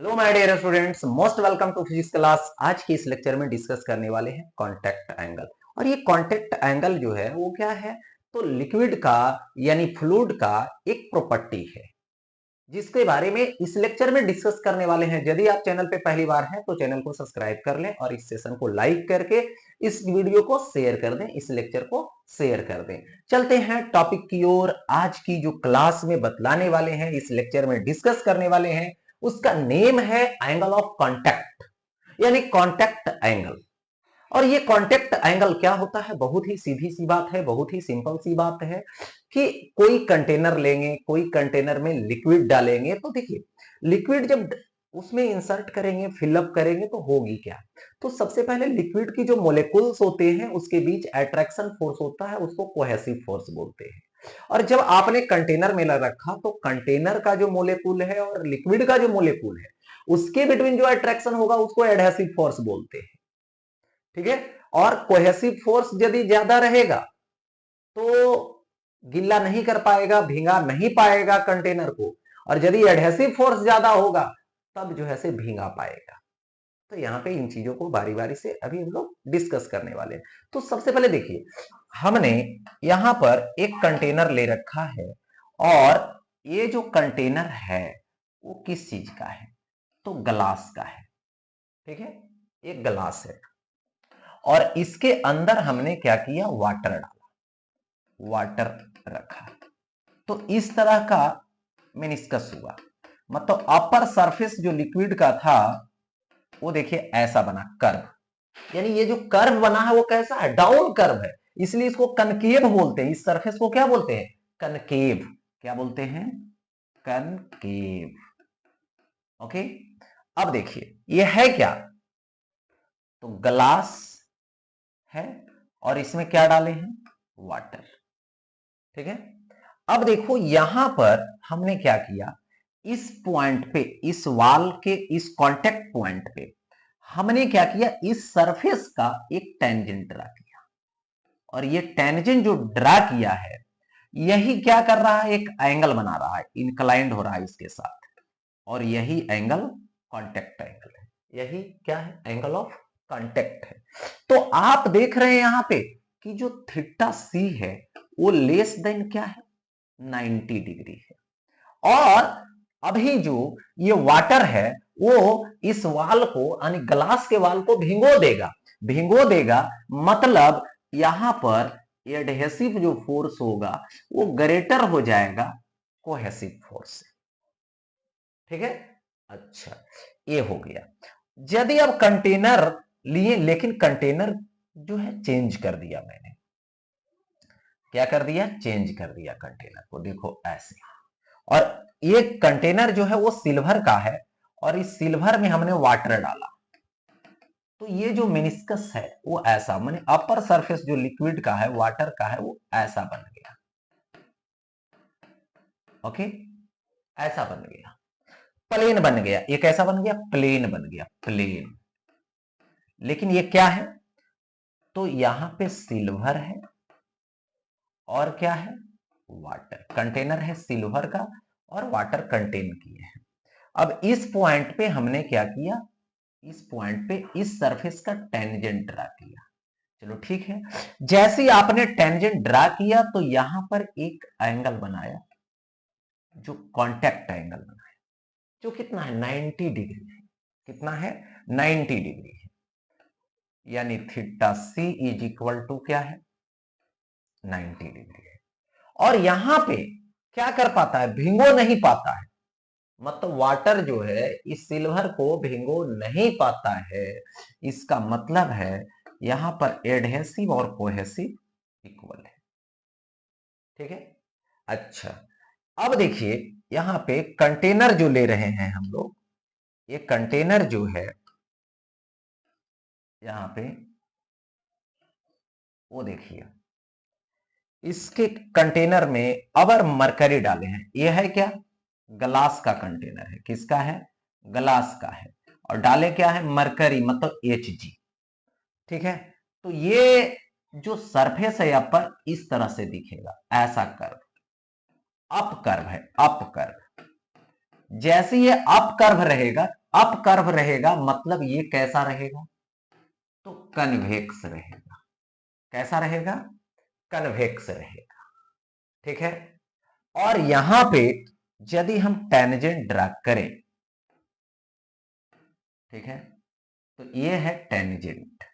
Hello my dear students, most welcome to physics class. आज की इस लेक्चर में डिस्कस करने वाले हैं कॉन्टैक्ट एंगल। और ये कॉन्टैक्ट एंगल जो है वो क्या है, तो लिक्विड का यानी फ्लूइड का एक प्रॉपर्टी है जिसके बारे में इस लेक्चर में डिस्कस करने वाले हैं। यदि आप चैनल पे पहली बार हैं तो चैनल को सब्सक्राइब कर लें और इस सेशन को लाइक करके इस वीडियो को शेयर कर दें, इस लेक्चर को शेयर कर दें। चलते हैं टॉपिक की ओर। आज की जो क्लास में बतलाने वाले हैं, इस लेक्चर में डिस्कस करने वाले हैं, उसका नेम है एंगल ऑफ कॉन्टैक्ट यानी कॉन्टैक्ट एंगल। और ये कॉन्टैक्ट एंगल क्या होता है, बहुत ही सीधी सी बात है, बहुत ही सिंपल सी बात है कि कोई कंटेनर लेंगे, कोई कंटेनर में लिक्विड डालेंगे, तो देखिए लिक्विड जब उसमें इंसर्ट करेंगे, फिलअप करेंगे तो होगी क्या, तो सबसे पहले लिक्विड की जो मोलेकुल्स होते हैं उसके बीच अट्रैक्शन फोर्स होता है, उसको कोहेसिव फोर्स बोलते हैं। और जब आपने कंटेनर में रखा तो कंटेनर का जो मोलेकुल है और लिक्विड का जो मोलेकुल है उसके बिटवीन जो अट्रैक्शन होगा उसको एडहेसिव फोर्स बोलते हैं। ठीक है। और कोहेसिव फोर्स यदि ज्यादा रहेगा तो गीला नहीं कर पाएगा, भींगा नहीं पाएगा कंटेनर को, और यदि एडहेसिव फोर्स ज्यादा होगा तब जो है से भींगा पाएगा। तो यहाँ पे इन चीजों को बारी बारी से अभी हम लोग डिस्कस करने वाले हैं। तो सबसे पहले देखिए, हमने यहां पर एक कंटेनर ले रखा है और ये जो कंटेनर है वो किस चीज का है, तो ग्लास का है। ठीक है, एक ग्लास है और इसके अंदर हमने क्या किया, वाटर डाला, वाटर रखा। तो इस तरह का मेनिस्कस हुआ, मतलब अपर सरफेस जो लिक्विड का था वो देखिए ऐसा बना कर्व। यानी ये जो कर्व बना है वो कैसा है, डाउन कर्व है, इसलिए इसको कनकेव बोलते हैं। इस सरफेस को क्या बोलते हैं, कनकेव। क्या बोलते हैं, कनकेव। ओके। अब देखिए ये है क्या, तो ग्लास है और इसमें क्या डाले हैं, वाटर। ठीक है। अब देखो यहां पर हमने क्या किया, इस पॉइंट पे, इस वाल के इस कांटेक्ट पॉइंट पे हमने क्या किया, इस सरफेस का एक टेंजेंट ड्रा किया। और ये टेंजेंट जो ड्रा किया है यही क्या कर रहा है, एक एंगल बना रहा है, इंक्लाइंड हो रहा है इसके साथ। और यही एंगल कांटेक्ट एंगल है, यही क्या है, एंगल ऑफ कांटेक्ट है। तो आप देख रहे हैं यहां पे कि जो थीटा सी है वो लेस देन क्या है, 90 डिग्री है। और अभी जो ये वाटर है वो इस वाल को यानी ग्लास के वाल को भिगो देगा, भिगो देगा, मतलब यहां पर एडहेसिव जो फोर्स होगा वो ग्रेटर हो जाएगा कोहेसिव फोर्स से। ठीक है। अच्छा, ये हो गया। यदि अब कंटेनर लिए, लेकिन कंटेनर जो है चेंज कर दिया मैंने, क्या कर दिया, चेंज कर दिया कंटेनर को, देखो ऐसे। और ये कंटेनर जो है वो सिल्वर का है और इस सिल्वर में हमने वाटर डाला, तो ये जो मेनिस्कस है वो ऐसा, माने अपर सरफेस जो लिक्विड का है, वाटर का है, वो ऐसा बन गया। ओके, ऐसा बन गया, प्लेन बन गया। ये कैसा बन गया, प्लेन बन गया, प्लेन। लेकिन ये क्या है, तो यहां पे सिल्वर है और क्या है, वाटर। कंटेनर है सिल्वर का और वाटर कंटेन किए हैं। अब इस पॉइंट पे हमने क्या किया, इस पॉइंट पे इस सरफेस का टेंजेंट ड्रा किया। चलो ठीक है, जैसे ही आपने टेंजेंट ड्रा किया तो यहां पर एक एंगल बनाया, जो कांटेक्ट एंगल बनाया, जो कितना है, 90 डिग्री है। कितना है, 90 डिग्री है। यानी theta C is equal to क्या है, 90 डिग्री है। और यहां पे क्या कर पाता है, भिंगो नहीं पाता है, मतलब वाटर जो है इस सिल्वर को भिंगो नहीं पाता है। इसका मतलब है यहां पर एडहेसिव और कोहेसिव इक्वल है। ठीक है। अच्छा, अब देखिए यहां पे कंटेनर जो ले रहे हैं हम लोग, ये कंटेनर जो है यहां पे, वो देखिए इसके कंटेनर में अगर मरकरी डाले हैं, ये है क्या, ग्लास का कंटेनर है, किसका है, ग्लास का है, और डाले क्या है, मरकरी, मतलब Hg। ठीक है। तो ये जो सरफेस है यहाँ पर इस तरह से दिखेगा, ऐसा कर्व, अप कर्व है, अप कर्व। जैसे ये अप कर्व रहेगा अप कर्व रहेगा, मतलब ये कैसा रहेगा, तो कन्वेक्स रहेगा। कैसा रहेगा, कन्वेक्स रहेगा। ठीक है। और यहां पे यदि हम टेंजेंट ड्रा करें, ठीक है, तो ये है टेंजेंट,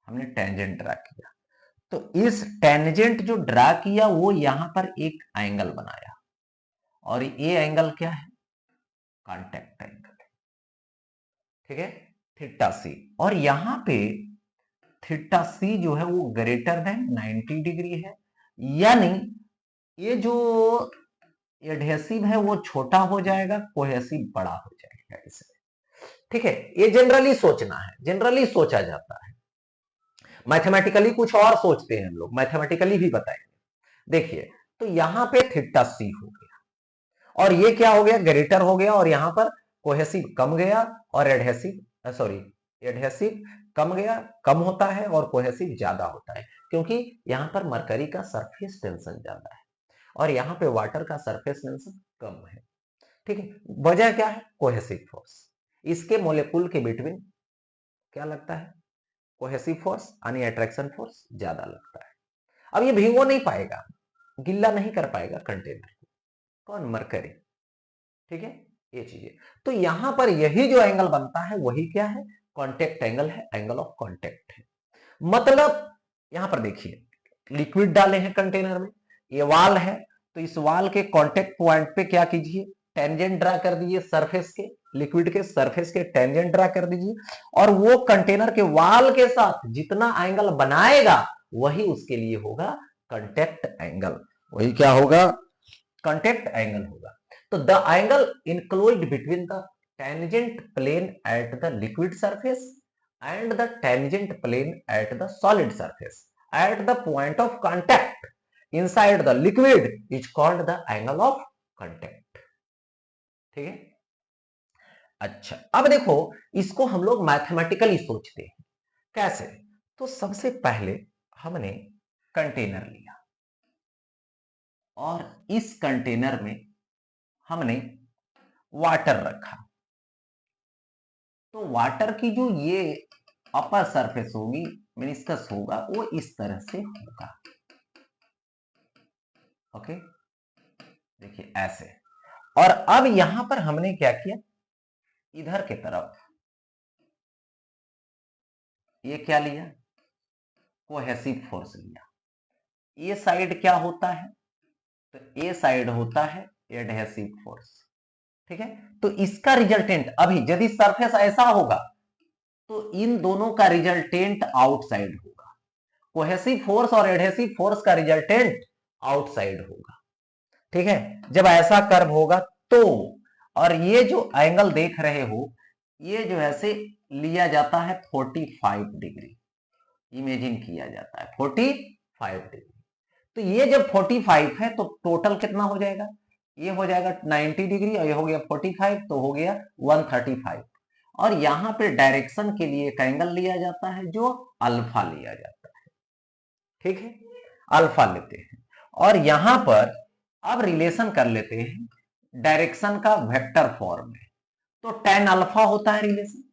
हमने टेंजेंट ड्रा किया, तो इस टेंजेंट जो ड्रा किया वो यहां पर एक एंगल बनाया, और ये एंगल क्या है, कांटेक्ट एंगल। ठीक है, थीटा सी। और यहां पे थीटा सी जो है वो ग्रेटर देन 90 डिग्री है, यानी ये जो एडहेसिव है वो छोटा हो जाएगा, कोहेसिव बड़ा हो जाएगा इसमें। ठीक है, ये जनरली सोचना है, जनरली सोचा जाता है। मैथमेटिकली कुछ और सोचते हैं हम लोग, मैथमेटिकली भी बताएंगे। देखिए, तो यहां पे थीटा सी हो गया, और ये क्या हो गया, ग्रेटर हो गया, और यहां पर कोहेसिव कम गया, और एडहेसिव सॉरी एडहेसिव कम गया, कम होता है, और कोहेसिव ज्यादा होता है, क्योंकि यहां पर मरकरी का सरफेस टेंशन ज्यादा है और यहां पे वाटर का सरफेस टेंशन कम है। ठीक है, वजह क्या है, कोहेसिव फोर्स। इसके मोलेकुल के बिटवीन क्या लगता है, कोहेसिव फोर्स यानी अट्रैक्शन फोर्स ज्यादा लगता है। अब ये भिगो नहीं पाएगा, गिल्ला नहीं कर पाएगा कंटेनर को, कौन, मरकरी। ठीक है, ये चीजें। तो यहां पर यही जो एंगल बनता है वही क्या है, कांटेक्ट एंगल है, एंगल ऑफ कांटेक्ट है। मतलब यहां पर देखिए, लिक्विड डाले हैं कंटेनर में, ये वाल है, तो इस वाल के कांटेक्ट पॉइंट पे क्या कीजिए, टेंजेंट ड्रा कर दीजिए, सरफेस के, लिक्विड के सरफेस के टेंजेंट ड्रा कर दीजिए, और वो कंटेनर के वाल के साथ जितना एंगल बनाएगा वही उसके लिए होगा कांटेक्ट एंगल। वही क्या होगा, कांटेक्ट एंगल होगा। तो the angle include between the tangent plane at the liquid surface and the tangent plane at the solid surface at the point of contact inside the liquid is called the angle of contact। ठीक है, अच्छा अब देखो, इसको हम लोग mathematically सोचते हैं, कैसे, तो सबसे पहले हमने कंटेनर लिया, और इस कंटेनर में हमने वाटर रखा, तो वाटर की जो ये अपर सरफेस होगी, मेनिस्कस होगा, वो इस तरह से होगा। ओके, देखिए ऐसे। और अब यहां पर हमने क्या किया, इधर के तरफ ये क्या लिया, कोहेसिव फोर्स लिया। ये साइड क्या होता है, तो ये साइड होता है एडहेसिव फोर्स। ठीक है, तो इसका रिजल्टेंट, अभी यदि सरफेस ऐसा होगा तो इन दोनों का रिजल्टेंट आउटसाइड होगा, कोहेसिव फोर्स और एडहेसिव फोर्स का रिजल्टेंट आउटसाइड होगा। ठीक है, जब ऐसा कर्व होगा तो, और ये जो एंगल देख रहे हो, ये जो ऐसे लिया जाता है 45 डिग्री, इमेजिन किया जाता है 45 डिग्री। तो ये जब 45 है तो टोटल कितना हो जाएगा, ये हो जाएगा 90 डिग्री, और ये हो गया 45, तो हो गया 135। और यहां पे डायरेक्शन के लिए एक एंगल लिया जाता है जो अल्फा लिया जाता है। ठीक है, अल्फा लेते हैं, और यहां पर अब रिलेशन कर लेते हैं डायरेक्शन का वेक्टर फॉर्म में, तो tan अल्फा होता है रिलेशन,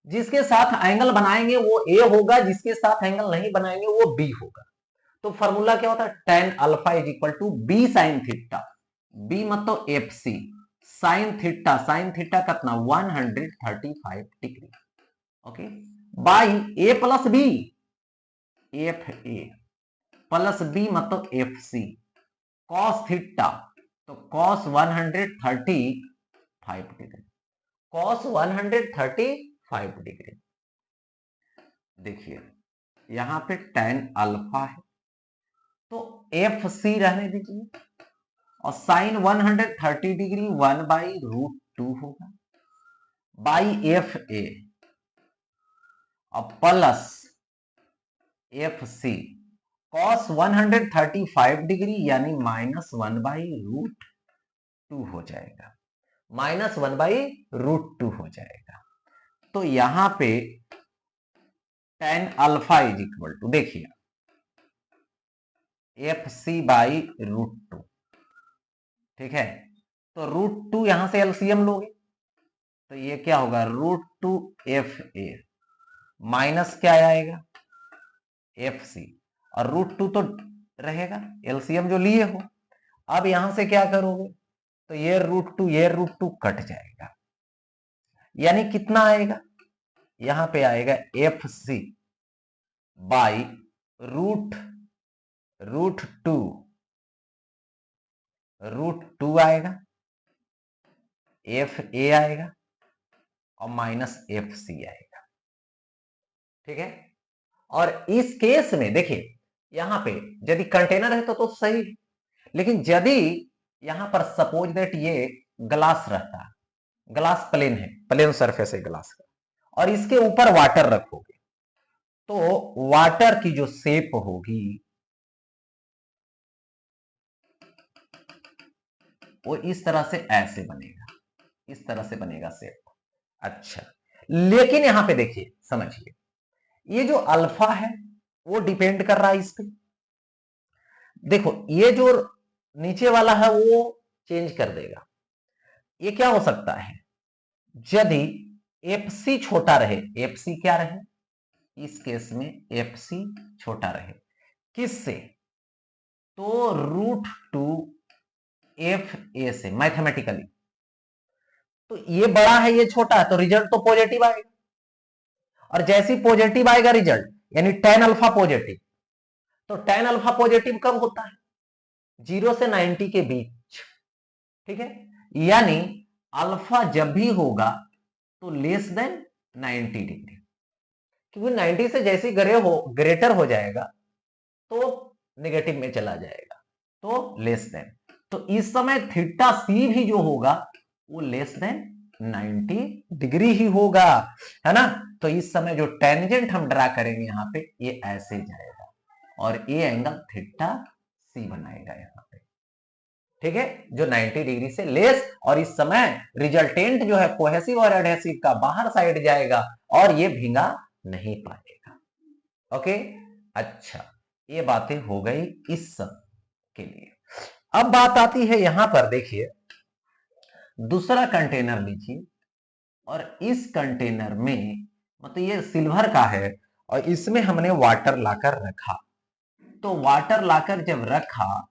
जिसके साथ एंगल बनाएंगे वो a होगा, जिसके साथ एंगल नहीं बनाएंगे वो b होगा। तो फॉर्मूला क्या होता है, tan alpha is equal to b sine theta, b मतलब एफ सी, साइन थीटा कितना 135 degree, okay, by a plus B, F A plus B मतलब एफ सी, कॉस थीटा, तो कॉस 135 डिग्री, कॉस 135 डिग्री। देखिए यहां पे tan alpha है, तो F C रहने दीजिए, और साइन 130 डिग्री 1/√2 होगा, बाई एफ ए, और plus F C cos 135 degree यानी -1/√2 हो जाएगा, -1/√2 हो जाएगा। तो यहां पे tan alpha is equal to, देखिए एफ सी बाई √2। ठीक है, तो √2 यहां से एलसीएम लोगे, तो ये क्या होगा, √2FA माइनस क्या आएगा, FC, और √2 तो रहेगा, एलसीएम जो लिए हो। अब यहां से क्या करोगे, तो ये √2 कट जाएगा, यानी कितना आएगा, यहां पे आएगा FC बाई √2 आएगा, FA आएगा और माइनस FC आएगा। ठीक है, और इस केस में देखिए यहां पे यदि कंटेनर है तो सही, लेकिन यदि यहां पर सपोज दैट ये ग्लास रहता, ग्लास प्लेन है, प्लेन सरफेस है ग्लास का, और इसके ऊपर वाटर रखोगे, तो वाटर की जो शेप होगी वो इस तरह से ऐसे बनेगा, इस तरह से बनेगा शेप। अच्छा, लेकिन यहां पे देखिए समझिए, ये जो अल्फा है वो डिपेंड कर रहा है इस पे। देखो ये जो नीचे वाला है वो चेंज कर देगा। ये क्या हो सकता है, यदि FC छोटा रहे, FC क्या रहे, इस केस में FC छोटा रहे, किससे, तो √2FA से मैथमेटिकली। तो ये बड़ा है ये छोटा है, तो रिजल्ट तो पॉजिटिव आएगा, और जैसी पॉजिटिव आएगा रिजल्ट, यानी tan अल्फा पॉजिटिव, तो tan अल्फा पॉजिटिव कब होता है, 0 से 90 के बीच। ठीक है, यानी अल्फा जब भी होगा तो लेस देन 90 डिग्री, क्योंकि 90 से जैसे ग्रेटर हो जाएगा तो नेगेटिव में चला जाएगा, तो लेस देन। तो इस समय थीटा सी भी जो होगा वो लेस देन 90 डिग्री ही होगा, है ना। तो इस समय जो टेंजेंट हम ड्रा करेंगे यहाँ पे, ये ऐसे जाएगा और ये एंगल थीटा सी बनाएगा यहाँ पे। ठीक है, जो 90 डिग्री से लेस, और इस समय रिजल्टेंट जो है कोहेसिव और एडहेसिव का बाहर साइड जाएगा और ये भींगा नहीं पाएगा। ओके, अच्छा, ये बातें हो गई इस सब के लिए। अब बात आती है यहां पर, देखिए दूसरा कंटेनर लीजिए, और इस कंटेनर में मतलब ये सिल्वर का है और इसमें हमने वाटर लाकर रखा। तो वाटर लाकर जब रखा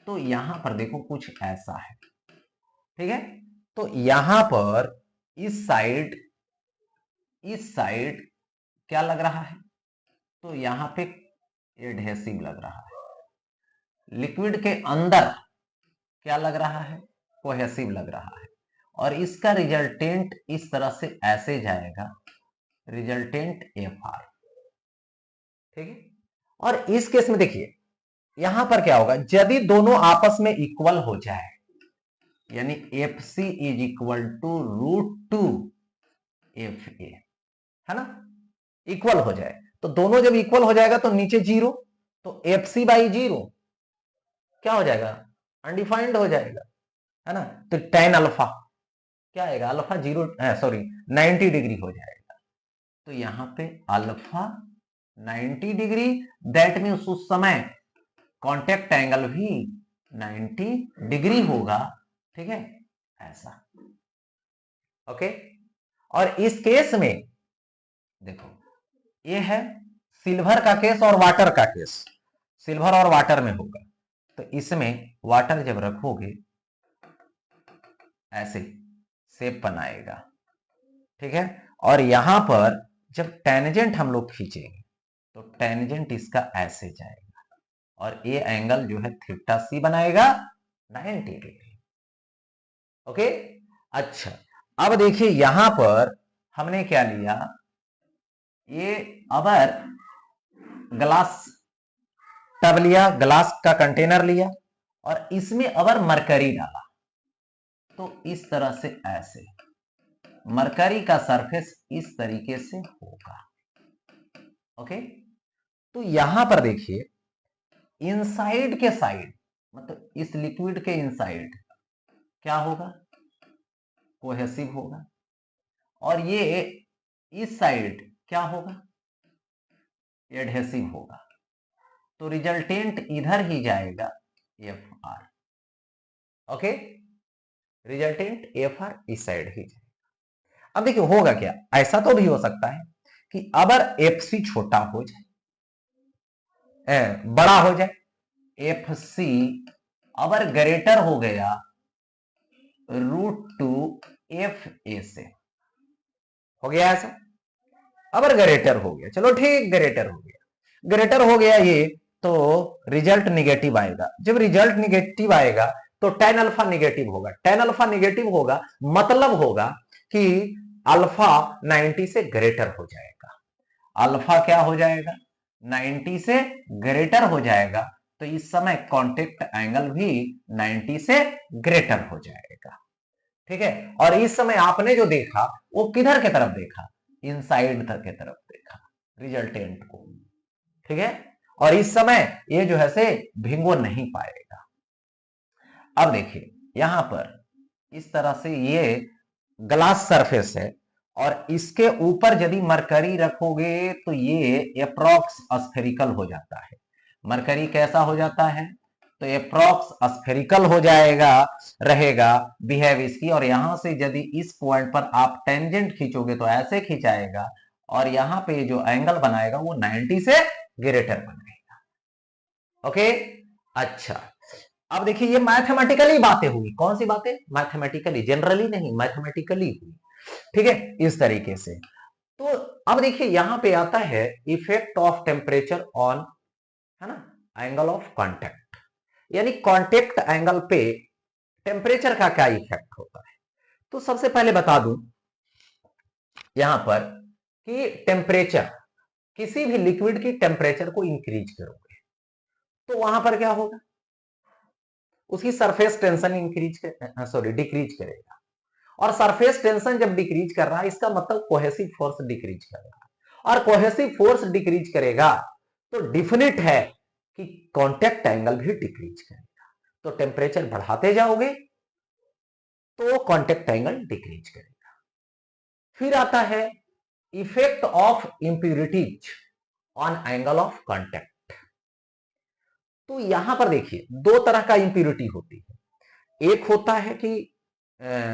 तो यहां पर देखो कुछ ऐसा है। ठीक है, तो यहां पर इस साइड क्या लग रहा है, तो यहां पे एडहेसिव लग रहा है। लिक्विड के अंदर क्या लग रहा है, कोहेसिव लग रहा है, और इसका रिजल्टेंट इस तरह से ऐसे जाएगा, रिजल्टेंट FR। ठीक है, और इस केस में देखिए यहां पर क्या होगा, यदि दोनों आपस में इक्वल हो जाए, यानी FC is equal to √2FA, है ना, इक्वल हो जाए, तो दोनों जब इक्वल हो जाएगा तो नीचे 0, तो FC बाई 0 क्या हो जाएगा, अनडिफाइंड हो जाएगा, है ना। तो tan अल्फा क्या आएगा, अल्फा 90 डिग्री हो जाएगा। तो यहां पे अल्फा 90 डिग्री, दैट मीन्स उस समय कांटेक्ट एंगल भी 90 डिग्री होगा। ठीक है, ऐसा। ओके, और इस केस में देखो ये है सिल्वर का केस और वाटर का केस, सिल्वर और वाटर में होगा। तो इसमें वाटर जब रखोगे ऐसे शेप बनाएगा। ठीक है, और यहां पर जब टेंजेंट हम लोग खींचेंगे तो टेंजेंट इसका ऐसे जाएगा और ये एंगल जो है थीटा सी बनाएगा 90 डिग्री। ओके, अच्छा, अब देखिए यहां पर हमने क्या लिया, ये अबर ग्लास टब लिया, ग्लास का कंटेनर लिया और इसमें अबर मरकरी डाला, तो इस तरह से ऐसे मरकरी का सरफेस इस तरीके से होगा। ओके, तो यहां पर देखिए इनसाइड के साइड, मतलब इस लिक्विड के इनसाइड क्या होगा, कोहेसिव होगा, और ये इस साइड क्या होगा, एडहेसिव होगा। तो रिजल्टेंट इधर ही जाएगा FR। ओके, रिजल्टेंट FR इस साइड ही जाएगा। अब देखिए होगा क्या, ऐसा तो भी हो सकता है कि अगर एफ सी छोटा हो जाए, बड़ा हो जाए, एफ सी अगर ग्रेटर हो गया √2 एफ ए से, हो गया ऐसा, अगर ग्रेटर हो गया, चलो ठीक ग्रेटर हो गया, ग्रेटर हो गया ये, तो रिजल्ट निगेटिव आएगा। जब रिजल्ट निगेटिव आएगा तो tan अल्फा निगेटिव होगा, tan अल्फा निगेटिव होगा मतलब होगा कि अल्फा 90 से ग्रेटर हो जाएगा, अल्फा क्या हो जाएगा 90 से ग्रेटर हो जाएगा, तो इस समय कॉन्टेक्ट एंगल भी 90 से ग्रेटर हो जाएगा। ठीक है, और इस समय आपने जो देखा वो किधर के तरफ देखा, इनसाइड तक के तरफ देखा रिजल्टेंट को। ठीक है, और इस समय ये जो है से भिंगो नहीं पाएगा। अब देखिए यहां पर इस तरह से ये ग्लास सरफेस है और इसके ऊपर यदि मरकरी रखोगे तो ये अप्रॉक्स स्फेरिकल हो जाता है। मरकरी कैसा हो जाता है, तो अप्रॉक्स स्फेरिकल हो जाएगा, रहेगा बिहेव इसकी, और यहां से यदि इस पॉइंट पर आप टेंजेंट खींचोगे तो ऐसे खींचाएगा, और यहां पे जो एंगल बनाएगा वो 90 से ग्रेटर बनाएगा। ओके, अच्छा अब देखिए ये मैथमेटिकली बातें हुई, कौन सी बातें, मैथमेटिकली, जनरली नहीं, मैथमेटिकली हुई। ठीक है, इस तरीके से। तो अब देखिए यहां पे आता है इफेक्ट ऑफ टेम्परेचर ऑन, है ना, एंगल ऑफ कांटेक्ट, यानी कांटेक्ट एंगल पे टेम्परेचर का क्या इफेक्ट होता है। तो सबसे पहले बता दूं यहां पर कि टेम्परेचर, किसी भी लिक्विड की टेम्परेचर को इंक्रीज करोगे तो वहां पर क्या होगा, उसकी सरफेस टेंशन इंक्रीज डिक्रीज करेगा, और सरफेस टेंशन जब डिक्रीज कर रहा है इसका मतलब कोहेसिव फोर्स डिक्रीज कर रहा है, और कोहेसिव फोर्स डिक्रीज करेगा तो डिफिनिट है कि कांटेक्ट एंगल भी डिक्रीज करेगा। तो टेम्परेचर बढ़ाते जाओगे तो कांटेक्ट एंगल डिक्रीज करेगा। फिर आता है effect of impurities on angle of contact. तो यहां पर देखिए दो तरह का इंप्यूरिटी होती है, एक होता है कि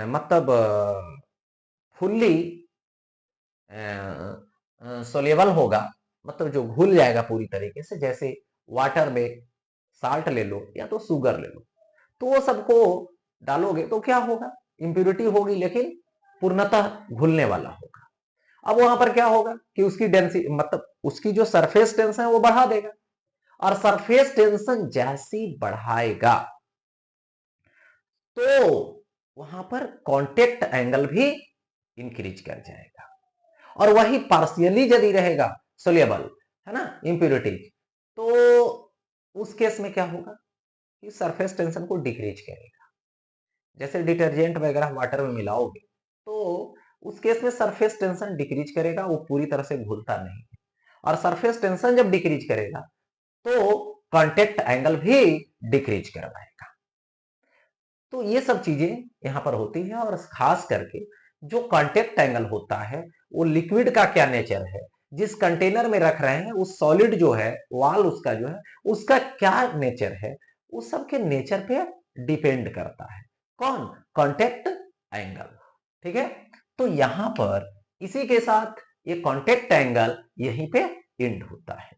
मतलब फुल्ली सोलेबल होगा, मतलब जो घुल जाएगा पूरी तरीके से, जैसे वाटर में साल्ट ले लो या तो शुगर ले लो, तो वो सबको डालोगे तो क्या होगा, इंप्यूरिटी होगी लेकिन पूर्णतः घुलने वाला होगा। अब वहां पर क्या होगा कि उसकी डेंसिटी, मतलब उसकी जो सरफेस टेंशन है वो बढ़ा देगा, और सरफेस टेंशन जैसी बढ़ाएगा तो वहां पर कांटेक्ट एंगल भी इंक्रीज कर जाएगा, और वही पार्शियली यदि रहेगा सोल्यूबल, है ना, इंप्यूरिटीज, तो उस केस में क्या होगा कि सरफेस टेंशन को डिक्रीज करेगा। जैसे डिटर्जेंट वगैरह वाटर में मिलाओगे तो उस केस में सरफेस टेंशन डिक्रीज करेगा, वो पूरी तरह से घुलता नहीं है, और सरफेस टेंशन जब डिक्रीज करेगा तो कांटेक्ट एंगल भी डिक्रीज करवाएगा। तो ये सब चीजें यहां पर होती है, और खास करके जो कांटेक्ट एंगल होता है वो लिक्विड का क्या नेचर है, जिस कंटेनर में रख रहे हैं उस सॉलिड जो है, वाल उसका जो है, उसका क्या नेचर है, उस सब के नेचर पे डिपेंड करता है कौन, कांटेक्ट एंगल। ठीक है, तो यहां पर इसी के साथ ये कांटेक्ट एंगल यहीं पे एंड होता है।